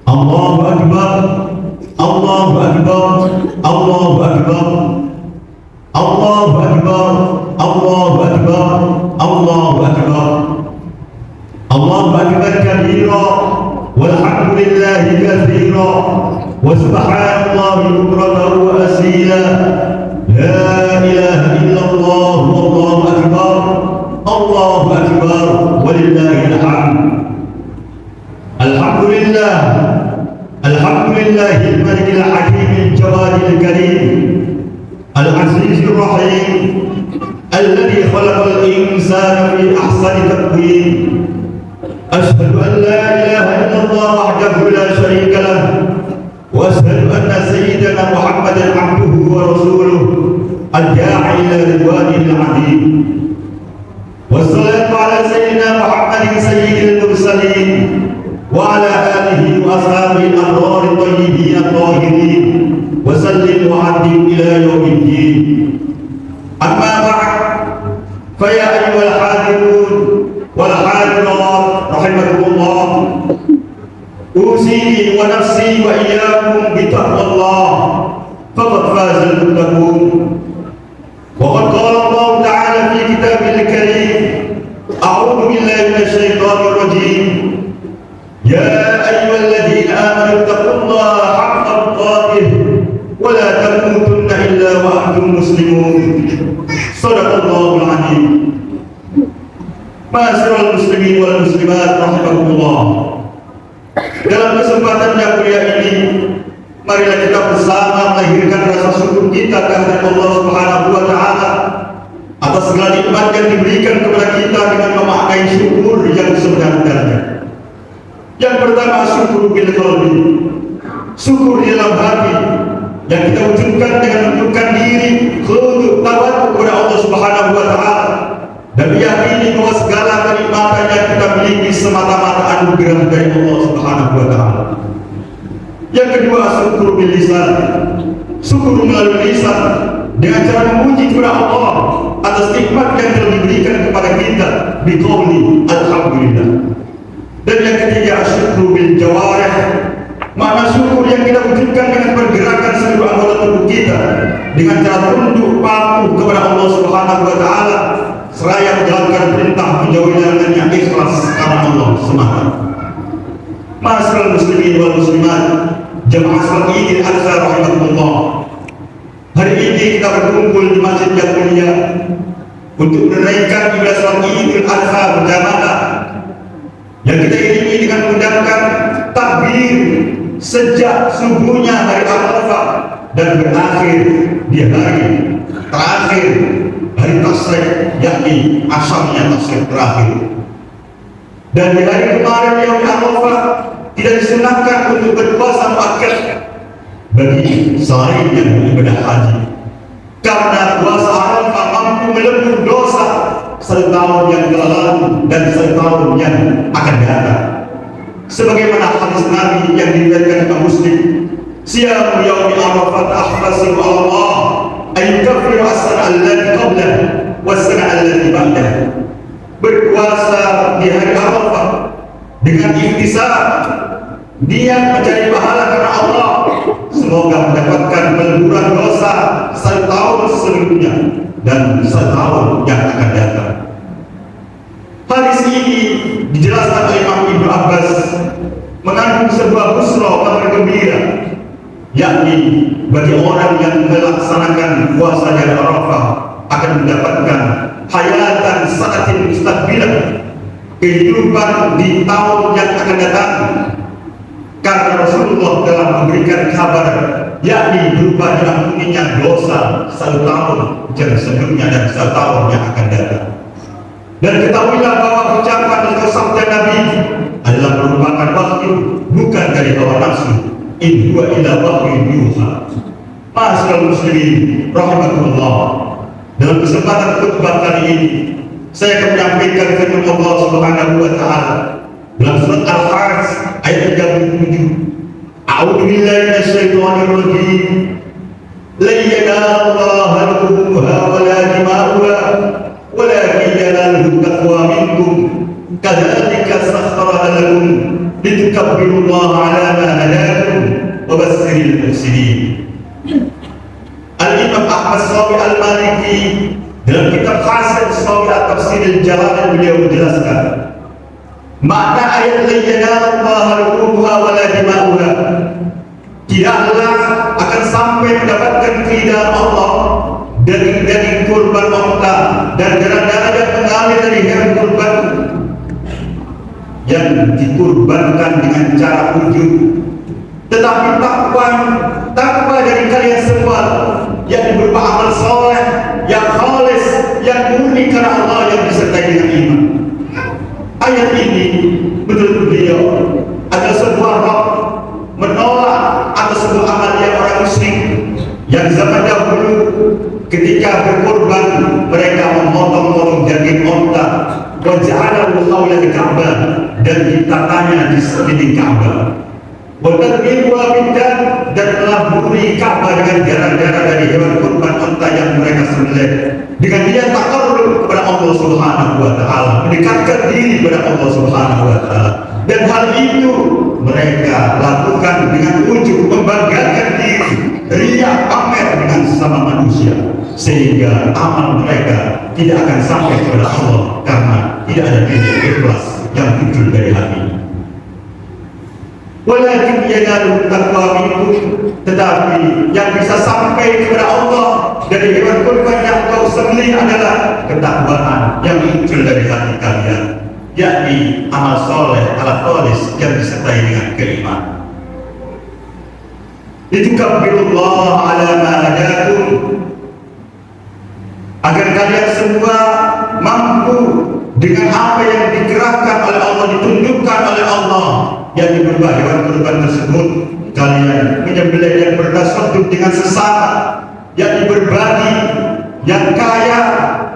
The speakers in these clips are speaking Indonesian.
Allahu Akbar, Allahu Akbar, Allahu Akbar, Allahu Akbar, Allahu Akbar, Allahu Akbar, Allahu Akbar kabira, walhamdulillahi katsira, wa subhanallahi bukratan wa asila, la ilaha illallah, wallahu akbar, Allahu akbar, walillahil hamd. Alhamdulillah, alhamdulillahil malikil hakimil jawadil karim, al-azizir rahim, alladhi khalaqal insana fi ahsani taqwim. Ashhadu an la ilaha illallah wahdahu la sharika lah, wa ashhadu anna sayyidana Muhammadan abduhu wa rasuluh, ad-da'i ila ridwanil 'azim. Wassalatu ala sayyidina Muhammadin sayyidil mursalin wa ala alihi wa ashabihi al-abrar at-tayyibin at-tahirin, wa sallim wa 'addim ila yaumiddin. Amma ba'd, fa ya ayyuhal hadirun wal hadirat rahimakumullah, usini wa nafsi wa iyyakum bi taqwallah, faqad fazal muttaqun. Wa qad qala Allah ta'ala fi kitabil karim, a'udzu billahi minasy syaithanir rajim, ya ayyuhalladzina amanu taqullaha haqqa tuqatih wa la tamutunna illa wa antum muslimun. Shadaqallahul 'azim. Ma'asyiral muslimin wal muslimat rahimakumullah. Dalam kesempatan yang mulia ini, marilah kita bersama melahirkan rasa syukur kita kepada Allah Subhanahu wa taala atas segala nikmat yang diberikan kepada kita dengan memaknai syukur yang sebenarnya. Yang pertama, syukur bil qalbi, syukur di dalam hati, yang kita wujudkan dengan menunjukkan diri khudu tawadhu kepada Allah Subhanahu wa taala dan meyakini bahwa segala kenikmatan yang kita miliki semata-mata anugerah dari Allah Subhanahu wa taala. Yang kedua, syukur bil lisan, syukur melalui lisan dengan cara memuji kepada Allah atas nikmat yang telah diberikan kepada kita biqauli alhamdulillah. Dan yang ketiga, syukur bil jawarih, makna syukur yang kita wujudkan dengan pergerakan seluruh anggota tubuh kita dengan cara tunduk patuh kepada Allah Subhanahu wa taala seraya menjalankan perintah menjauhi larangannya ikhlas karena Allah semata. Ma'asyiral muslimin wal muslimat, jamaah salat Idul Adha rahimakumullah. Hari ini kita berkumpul di masjid yang mulia untuk menunaikan ibadah salat Idul Adha berjamaah yang kita iringi dengan mengucapkan takbir sejak subuhnya hari Arafah dan berakhir di hari terakhir hari Tasyrik, yakni asyamnya Tasyrik terakhir. Dan di hari kemarin yang Arafah tidak disunahkan untuk berpuasa muakkad bagi selain yang beribadah haji, karena puasa Arafah mampu melebur dosa setahun yang telah lalu dan setahun yang akan datang. Sebagaimana hadis Nabi yang diriwayatkan Imam Muslim, siyamu yaumi Arafah ahbasibu Allah ayyukaffiru as-sana allati qablahu was-sana allati ba'dahu. Berpuasa di hari Arafah dengan ikhtisar, niat mencari pahala karena Allah, semoga mendapatkan peleburan dosa setahun sebelumnya dan setahun yang akan datang. Hadis ini dijelaskan oleh Imam Ibnu Abbas mengandung sebuah busra, kabar gembira, yakni bagi orang yang melaksanakan puasa di Arafah akan mendapatkan hayatan sa'atin mustaqbilah, kehidupan di tahun yang akan datang, karena Rasulullah telah memberikan kabar, yakni berupa diampuninya dosa satu tahun yang sebelumnya dan satu tahun yang akan datang. Dan ketahuilah bahwa ucapan atau sabda Nabi adalah merupakan wahyu, bukan dari hawa nafsu. In huwa illa wahyun yuha. Ma'asyiral muslimin rahimakumullah. Dalam kesempatan khutbah kali ini, saya akan menyampaikan firman Allah Subhanahu wa taala dalam surat Al-Hajj ayat 37. A'udzu billahi minasyaitonir rajim. La yanalallaha luhumuha wa la dima'uha walakin yanaluhu taqwa minkum kadzalika sakhkhara lakum litukabbirullaha ala ma hadakum wa basyiril muhsinin. Al-Imam Ahmad Shawi Al-Maliki dalam kitab Hasan Shawi At-Tafsir Al-Jalalain beliau menjelaskan makna ayat la yanalallaha luhumuha wa la dima'uha, tidaklah akan sampai mendapatkan keridhaan Allah daging-daging kurban unta dan darah-darah yang mengalir dari hewan kurban yang dikurbankan dengan cara wujud, tetapi takwa dari kalian semua yang berupa amal soleh yang khalis, yang murni karena Allah, yang disertai dengan iman. Ayat ini menurut beliau adalah sebuah roh menolak atas sebuah amalia orang musyrik yang zaman dahulu ketika berkorban mereka memotong-motong daging unta wa ja'alahu hawla al-Ka'bah dan ditatanya di sekeliling Ka'bah wa tadbiru bidan dan melaburi Ka'bah dengan darah-darah dari hewan kurban unta yang mereka sembelih dengan niat taqarrub kepada Allah Subhanahu wa taala, mendekatkan diri kepada Allah Subhanahu wa taala. Dan hal itu mereka lakukan dengan ujub membanggakan diri, riya, pamer dengan sesama manusia, sehingga amal mereka tidak akan sampai kepada Allah karena tidak ada niat ikhlas yang muncul dari hati. Walakin yanalu taqwa minkum, tetapi yang bisa sampai kepada Allah dari hewan kurban yang kau sembelih adalah ketakwaan yang muncul dari hati kalian, yakni amal soleh ala khalis yang disertai dengan keimanan. Litukabbirullaha ala ma hadakum, agar kalian semua mampu dengan apa yang digerakkan oleh Allah, ditundukkan oleh Allah, yang berupa hewan kurban tersebut, kalian menyembelih dan bertasadduk dengan sesama, yang berbagi, yang kaya,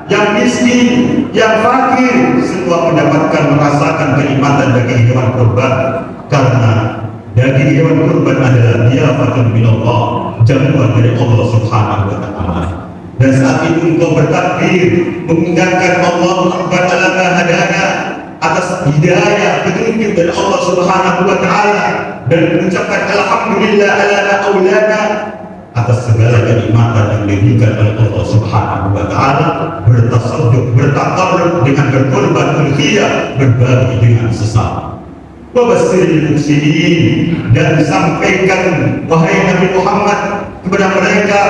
yang miskin, yang fakir, semua mendapatkan merasakan kenikmatan daging hewan kurban, karena daging hewan kurban adalah diafatun minallah, jamuan dari Allah Subhanahu wa taala. Dan saat itu engkau bertakbir mengundangkan Allah Akbar ala ma hadana, atas hidayah petunjuk dari Allah Subhanahu wa taala, dan mengucapkan alhamdulillah ala ma aulana, atas segala kenikmatan yang diberikan oleh Allah Subhanahu wa taala, bertasadduk, bertaqarrub dengan berkorban udhiyah, berbagi dengan sesama. Wa basyiril muhsinin, dan disampaikan wahai Nabi Muhammad kepada mereka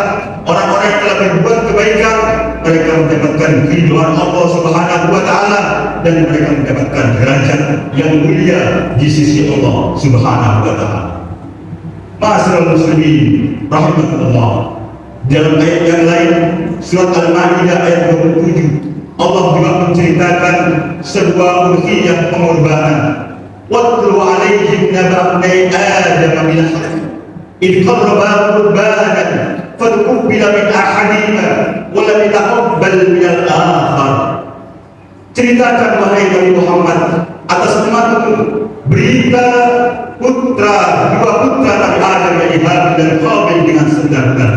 orang-orang yang telah berbuat kebaikan, mereka mendapatkan keridhaan Allah Subhanahu wa taala dan mereka mendapatkan derajat yang mulia di sisi Allah Subhanahu wa taala. Ma'asyiral muslimin rahimakumullah, dalam ayat yang lain surat Al-Maidah ayat 27 Allah juga menceritakan sebuah udhiyah pengorbanan. Watlu alaihim naba'nai Adam bil haqq idh qarraba qurbanan fatuqbila min ahadihima wa lam yataqabbal min al-akhar. Ceritakan wahai Nabi Muhammad atas umatmu berita dua putra Nabi Adam, yaitu Habil dan Qabil, dengan sebenarnya.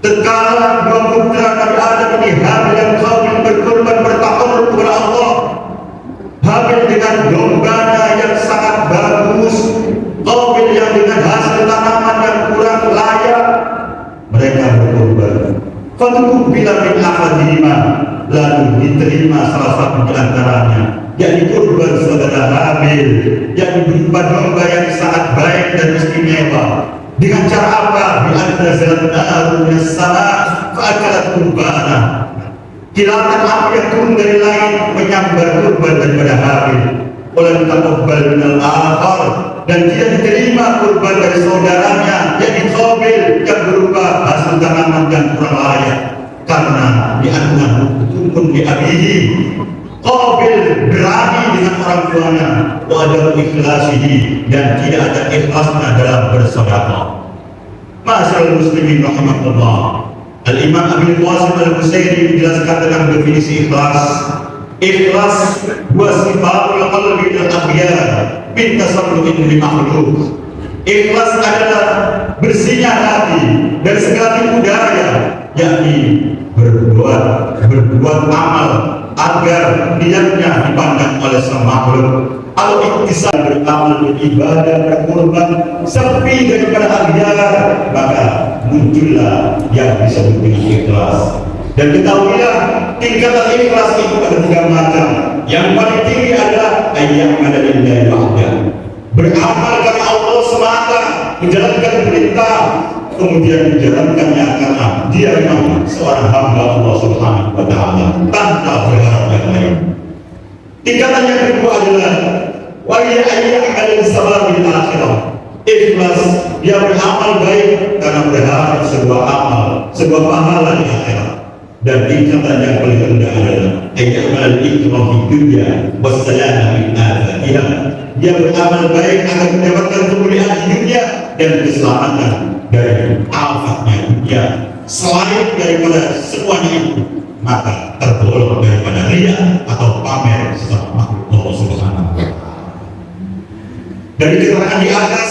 Tatkala dua putra Nabi Adam ini, Habil dan Qabil, berkorban bertaqarrub kepada Allah, Habil dengan dombanya yang sangat bagus, Qabil yang dengan hasil tanaman yang kurang layak, mereka berkorban. Fatuqbila min ahadihima, lalu diterima salah satu di antaranya, yakni kurban saudara Habil, yang berupa domba yang sangat baik dan istimewa. Dengan cara apa? Bi'annazalat naru minas sama' fa'akalat kurbana. Kilatan api yang turun dari langit menyambar kurban daripada Habil. Walam taqabbal minal akhar, dan tidak diterima kurban dari saudaranya, yakni Qabil, yang berupa hasil tanaman yang kurang layak. Karena bi'annahu tukun bi'abihi, Qabil berani dengan orang tuanya, wa ada ikhlasihi, dan tidak ada ikhlasnya dalam bersedekah. Ma'asyiral muslimin rahimakumullah, Al-Imam Abil Qasim Al-Husaini menjelaskan tentang definisi ikhlas. Ikhlas huwa sifatul qalbi lil akhyar min tasarrufin li makhluk. Ikhlas adalah bersihnya hati dari segala tipu daya, yakni berbuat amal agar niatnya dipandang oleh sang makhluk, al-iktisab, beramal, beribadah, berkorban, sepi daripada akhir, maka muncullah yang disebut dengan ikhlas. Dan ketahuilah tingkatan ikhlas itu ada 3 macam. Yang paling tinggi adalah ayya'mala lillahi wahdah, beramal karena Allah semata, menjalankan perintah, kemudian menjalankannya karena dia memang seorang hamba Allah Subhanahu wa Ta'ala tanpa berharap yang lain. Tingkatan yang kedua adalah wa ya'mal sababil akhirah, ikhlas, dia beramal baik karena berharap sebuah amal, sebuah pahala di akhirat. Dan tingkatan yang paling rendah adalah ya'mal ikrah di dunia wassalamah min afatiha, dia beramal baik agar mendapatkan kemuliaan di dunia dan keselamatan dari afatnya dunia. Selain daripada semuanya itu, maka tergolong daripada riya atau pamer sesama makhluk Allah Subhanahu wa Ta'ala. Dari keterangan di atas,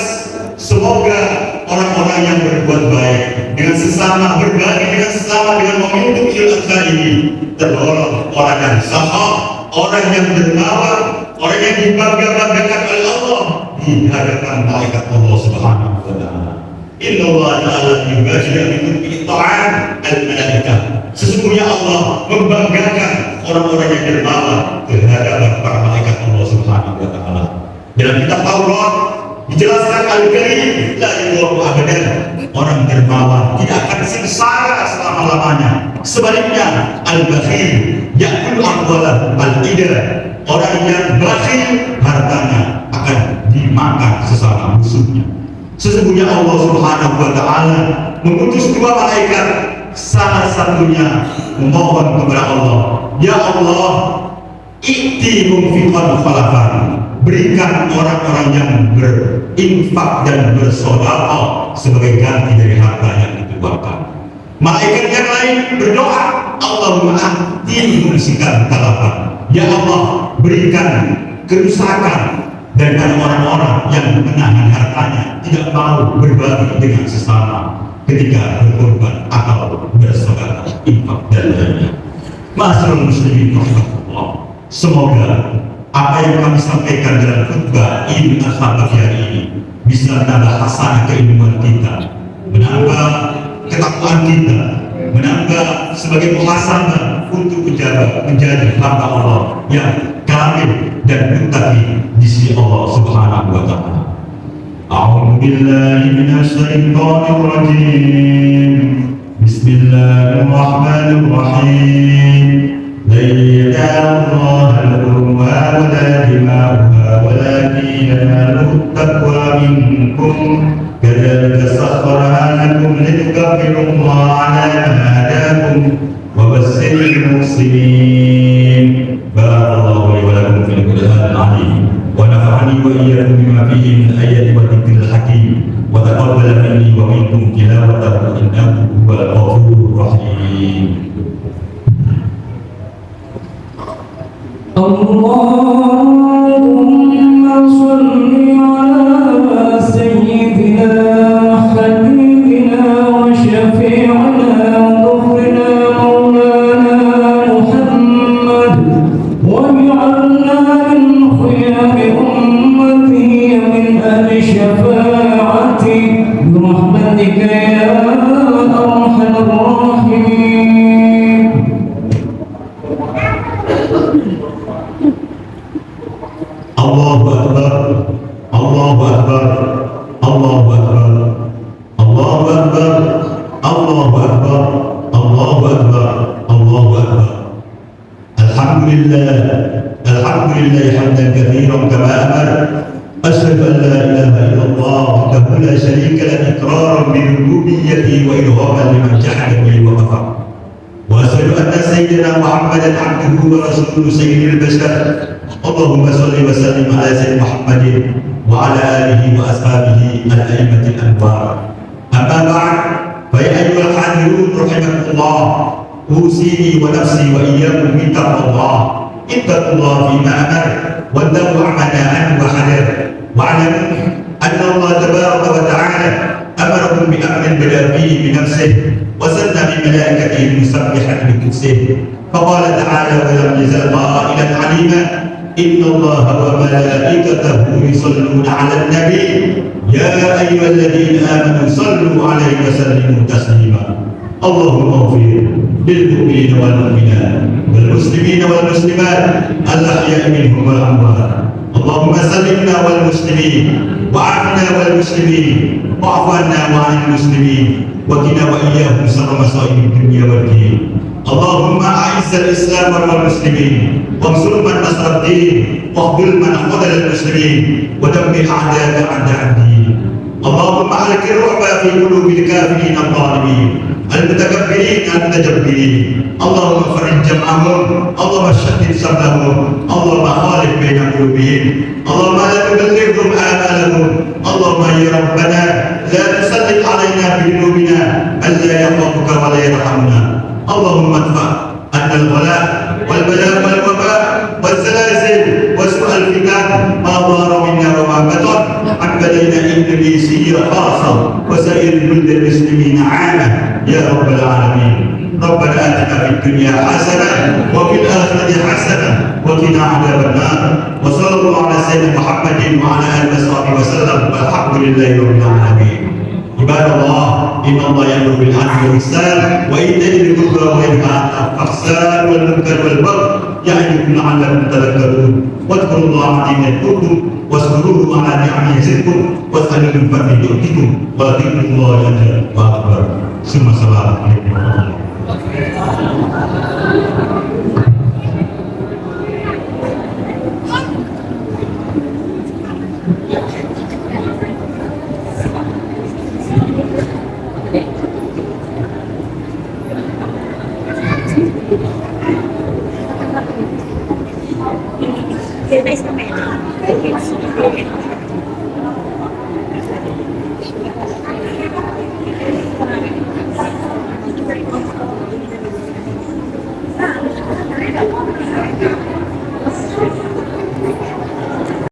semoga orang-orang yang berbuat baik dengan sesama, berbagi dengan sesama dengan meminum ilmu ini tergolong orang yang sahih, orang yang dermawan, orang yang dibangga-banggakan oleh Allah di hadapan malaikat Allah Subhanahu wa Ta'ala. Inna Allah Ta'ala yubajilah minum ta'an al-malaikah, sesungguhnya Allah membanggakan orang-orang yang dermawan di hadapan para malaikat Allah Subhanahu wa Ta'ala. Dalam kitab Taurat dijelaskan al-karim la yadurru abadan, orang dermawan tidak akan sengsara selama-lamanya. Sebaliknya al-bakhil ya'kul amwala al-ida, orang yang bakhil hartanya akan dimakan sesama musuhnya. Sesungguhnya Allah Subhanahu wa Ta'ala mengutus 2 malaikat, salah satunya memohon kepada Allah, ya Allah, i'ti munfiqan khalafan, berikan orang-orang yang berinfak dan bersedekah sebagai ganti dari harta yang dituangkan. Malaikat yang lain berdoa, Allahumma a'ti mumsikan talafan, ya Allah, berikan kerusakan daripada orang-orang yang menahan hartanya, tidak mau berbagi dengan sesama ketika berkorban atau bersedekah, infak dan lainnya. Ma'asyiral muslimin rahimakumullah, semoga apa yang kami sampaikan dalam khutbah Idul Adha pagi hari ini bisa menambah hasanah keilmuan kita, menambah ketakwaan kita, menambah sebagai muhasabah untuk menjadi hamba Allah yang kamil dan muttaqi di sisi Allah Subhanahu wa Ta'ala. A'udzu billahi minasy syaithanir rajim. Bismillahirrahmanirrahim. La ya'lamu al-qurwa wa la dima'uha walakin yanaluhu taqwa minkum. Kadzalika sakhkharaha lakum litukabbiru Allah 'ala ma hadakum wa basyiril muslimin. Barakallahu li wa lakum fil Qur'anil 'azim wa nafa'ani wa iyyakum bima fihi min ayati wa dzikril hakim wa taqabbala minni wa minkum tilawatahu innahu huwal ghafurur rahim. Allahumma shalli ala sayyidina habibina wa syafi'ina dhukrina maulana Muhammad wa bi'alna min khiyari ummati min ahli syafa'ati birahmatika ya arhamar rahimin. Allahu Akbar, Allahu Akbar, Allahu Akbar, Allahu Akbar, Allahu Akbar, Allahu Akbar, Allahu Akbar. Alhamdulillah, Alhamdulillah hamdan katsiran kama amar. Asyhadu an la ilaha illallah wahdahu la syarika lahu iqraran bi rububiyyatihi wa idhaman liman jahada bihi wa kafar. Wa asyhadu anna sayyidina Muhammadan abduhu wa rasuluhu sayyidil bashar. Allahumma shalli wa sallim ala sayyidina Muhammadin wa ala alihi wa ashabihi al-a'immatil anwar. Amma ba'd, fa ya ayyuhal hadirun rahimakumullah, usini wa nafsi wa iyyakum bi taqwallah. Ittaqullah fima amar wa dawu 'amma nahaa wa hadar. Wa'lamu anna Allah tabaraka wa ta'ala amarakum bi amrin bada fihi bi nafsihi wa sanna bi malaikatihi musabbihan bi qudsihi. Faqala ta'ala wa lam yazal qa'ilan 'alima إن الله وملائكته يصلون على النبي يا أيها الذين آمنوا صلوا عليه وسلموا تسليما اللهم اغفر للمؤمنين والمؤمنات والمسلمين والمسلمات الأحياء منهم والأموات اللهم سلمنا والمسلمين وعافنا والمسلمين واعف عنا وعن المسلمين وقنا وإياهم شر مصائب الدنيا والدين اللهم أعز الإسلام والمسلمين وانصر من نصر الدين واخذل من خذل المسلمين ودمر أعداءك أعداء الدين اللهم أهلك الرعب في قلوب الكافرين الظالمين المتكبرين المتجبرين اللهم فرج جمعهم اللهم شتت شملهم اللهم خالف بين قلوبهم اللهم لا تبلغهم آمالهم اللهم يا ربنا لا تسلط علينا بذنوبنا من لا يخافك ولا يرحمنا اللهم ادفع عنا الغلاء والبلاء والوباء والزلازل وسوء الفتن ما ظهر منا وما بطن عن بلدنا اندونيسيا خاصه وسائر بلاد المسلمين عامه يا رب العالمين ربنا آتنا في الدنيا حسنه وفي الاخره حسنه وقنا عذاب النار وصلى الله على سيدنا محمد وعلى اله وصحبه وسلم والحمد لله رب العالمين عباد الله إن الله يأمر بالعدل والإحسان وإيتاء ذي القربى وينهى عن الفحشاء والمنكر والبغي يعظكم لعلكم تذكرون واذكروا الله عظيم يذكركم واشكروه على نعمه يزدكم واسألوه من فضله يؤتكم وذكر الله أكبر ثم السلام عليكم ورحمة الله Thank you.